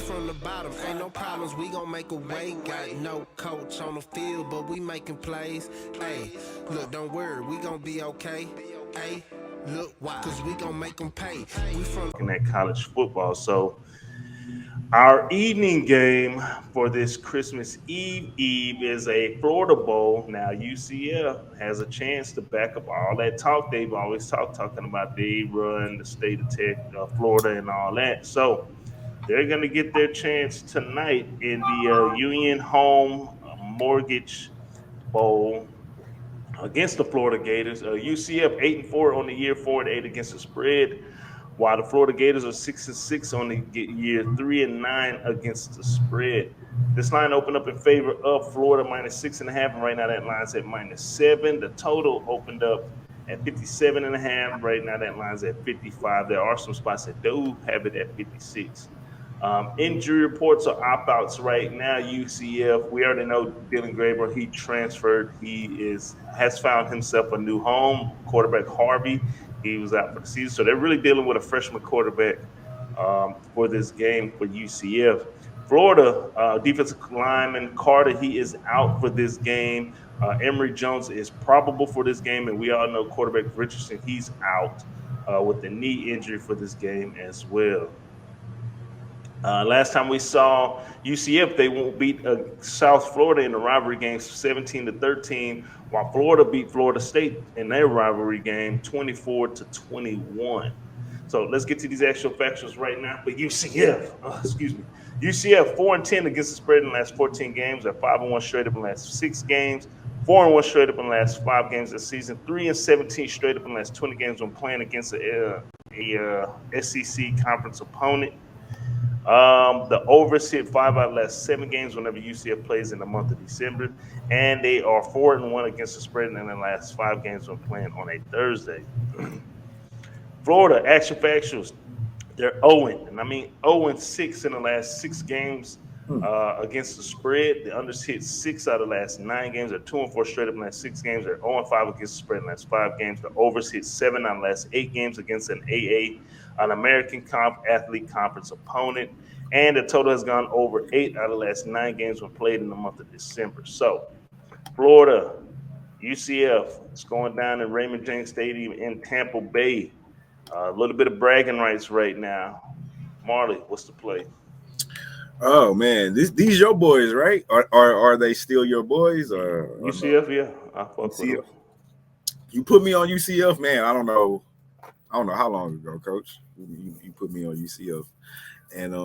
from the bottom, ain't no problems, we gon' make a way. Got no coach on the field, but we making plays. Hey, look, don't worry, we gon' be okay. Hey, look, why? Cause we gon' make them pay. We from in that college football. So our evening game for this Christmas Eve is a Florida Bowl. Now UCF has a chance to back up all that talk they've always talking about. They run the state of Florida, and all that. So they're going to get their chance tonight in the Union Home Mortgage Bowl against the Florida Gators. UCF 8-4 on the year, 4-8 against the spread, while the Florida Gators are 6-6 on the year, 3-9 against the spread. This line opened up in favor of Florida -6.5, and right now that line's at -7. The total opened up at 57.5. Right now that line's at 55. There are some spots that do have it at 56. Injury reports are opt-outs right now. UCF, we already know Dylan Graber. He transferred. Has found himself a new home. Quarterback Harvey, he was out for the season. So they're really dealing with a freshman quarterback for this game for UCF. Florida defensive lineman Carter, he is out for this game. Emory Jones is probable for this game, and we all know quarterback Richardson, he's out with the knee injury for this game as well. Last time we saw UCF, they won't beat South Florida in the rivalry game 17-13, while Florida beat Florida State in their rivalry game 24-21. So let's get to these actual factions right now. But UCF, UCF 4-10 against the spread in the last 14 games. They're 5-1 straight up in the last 6 games. 4-1 straight up in the last 5 games this season. 3-17 straight up in the last 20 games when playing against a SEC conference opponent. The overs hit 5 out of the last 7 games whenever UCF plays in the month of December, and they are 4-1 against the spread in the last 5 games when playing on a Thursday. Florida, action factuals, they're 0, and I mean 0-6 in the last 6 games against the spread. The unders hit 6 out of the last 9 games. They're 2-4 straight up in the last 6 games. They're 0-5 against the spread in the last 5 games. The overs hit 7 out of the last 8 games against an American Athlete Conference opponent. And the total has gone over 8 out of the last 9 games when played in the month of December. So, Florida, UCF, it's going down in Raymond James Stadium in Tampa Bay. A little bit of bragging rights right now. Marley, what's the play? Oh man, these your boys, right? Are they still your boys? Or UCF, no? yeah, I fuck with them. You put me on UCF, man. I don't know how long ago, Coach. You put me on UCF, and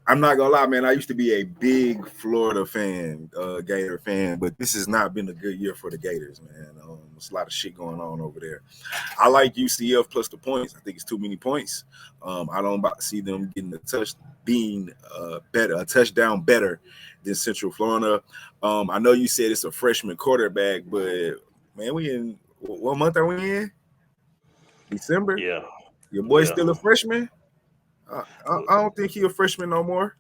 I'm not gonna lie, man. I used to be a big Florida fan, Gator fan, but this has not been a good year for the Gators, man. There's a lot of shit going on over there. I like UCF plus the points. I think it's too many points. I don't about to see them getting a touchdown better than Central Florida. I know you said it's a freshman quarterback, but man, we in what month are we in? December. Yeah, Your boy's yeah. still a freshman. I don't think he's a freshman no more.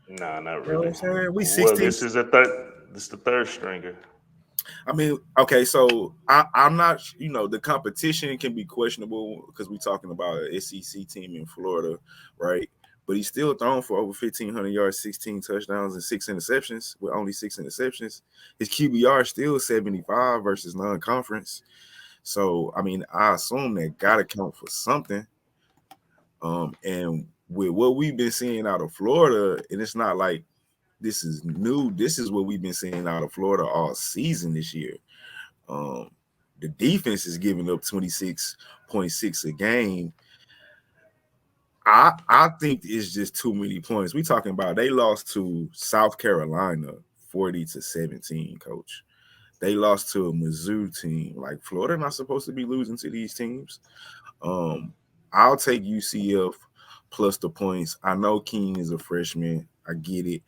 Nah, not You know what really. I'm saying? We Well, 16. this is the third. This is the third stringer. I mean, okay, so I'm not, the competition can be questionable because we're talking about an SEC team in Florida, right? But he's still thrown for over 1,500 yards, 16 touchdowns, and 6 interceptions with only 6 interceptions. His QBR is still 75 versus non-conference. So, I mean, I assume that got to count for something. And with what we've been seeing out of Florida, and it's not like this is new. This is what we've been seeing out of Florida all season this year. The defense is giving up 26.6 a game. I think it's just too many points. We talking about they lost to South Carolina 40-17, Coach. They lost to a Mizzou team. Like Florida not supposed to be losing to these teams. I'll take UCF plus the points. I know King is a freshman. I get it.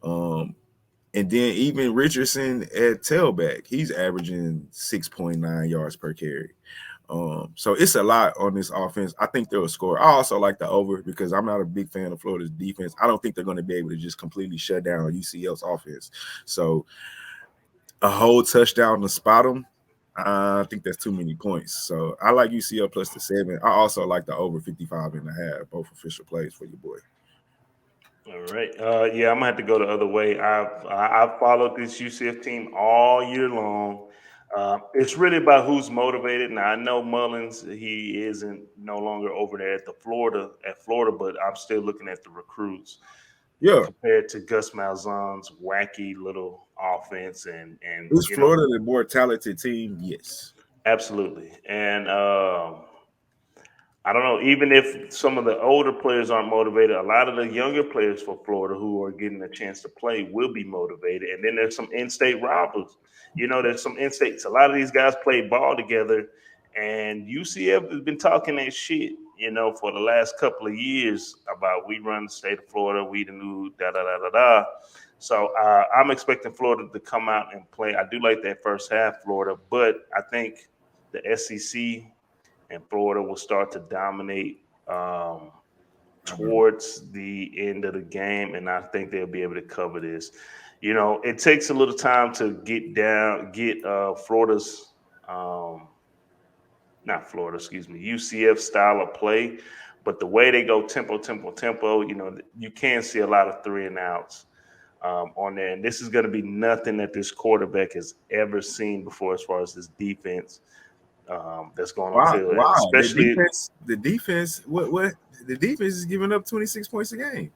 And then even Richardson at tailback, he's averaging 6.9 yards per carry. So it's a lot on this offense. I think they'll score. I also like the over because I'm not a big fan of Florida's defense. I don't think they're going to be able to just completely shut down UCF's offense. So a whole touchdown to spot them, I think that's too many points. So I like UCF plus the 7. I also like the over 55.5, both official plays for your boy. All right. Yeah, I'm gonna have to go the other way. I've followed this UCF team all year long. It's really about who's motivated. Now I know Mullins, he isn't no longer over there at Florida, but I'm still looking at the recruits Yeah, compared to Gus Malzahn's wacky little offense, and is Florida the more talented team? Yes. absolutely. And I don't know. Even if some of the older players aren't motivated, a lot of the younger players for Florida who are getting a chance to play will be motivated. And then there's some in-state rivals. There's some in-states. A lot of these guys play ball together, and UCF has been talking that shit. For the last couple of years about we run the state of Florida, we the new da da da da da. So I'm expecting Florida to come out and play. I do like that first half, Florida, but I think the SEC and Florida will start to dominate towards the end of the game, and I think they'll be able to cover this. It takes a little time to get Florida's, not Florida, excuse me, UCF style of play, but the way they go tempo, tempo, tempo, you can see a lot of 3-and-outs. On there, and this is going to be nothing that this quarterback has ever seen before as far as this defense that's going on Wow, field, and wow. especially The defense, what the defense is giving up 26 points a game.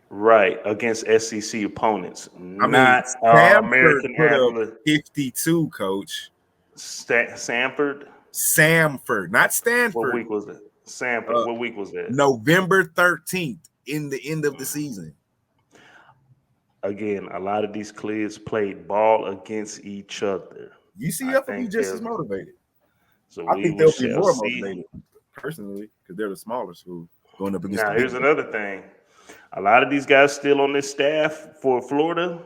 right against SEC opponents, I mean, not Samford American put up athlete. 52, coach. Sanford. Samford, not What Stanford. week was it? Sanford. What week was that? November 13th in the end of the season. Again, a lot of these kids played ball against each other. UCF will be just as motivated. So I we think they'll be shall more see. motivated, personally, because they're the smaller school going up against Now, the here's big. another thing. A lot of these guys still on this staff for Florida,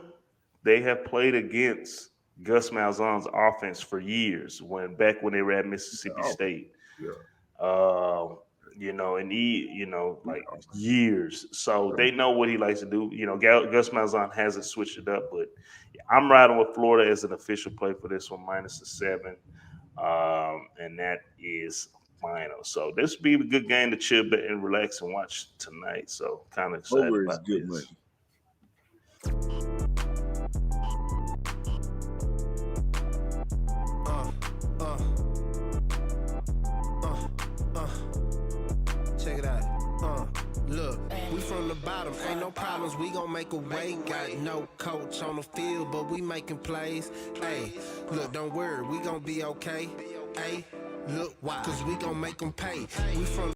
they have played against Gus Malzahn's offense for years. Back when they were at Mississippi Oh, State, yeah. like years. So they know what he likes to do. Gus Malzahn hasn't switched it up, but I'm riding with Florida as an official play for this one, -7, and that is final. So this would be a good game to chill back and relax and watch tonight. So kind of excited Over is about good this. money. Check it out. Look, we from the bottom, ain't no problems, we gon' make a way. Got no coach on the field, but we making plays. Hey, look, don't worry, we gon' be okay. Hey, look, why? Cause we gon' make them pay. We from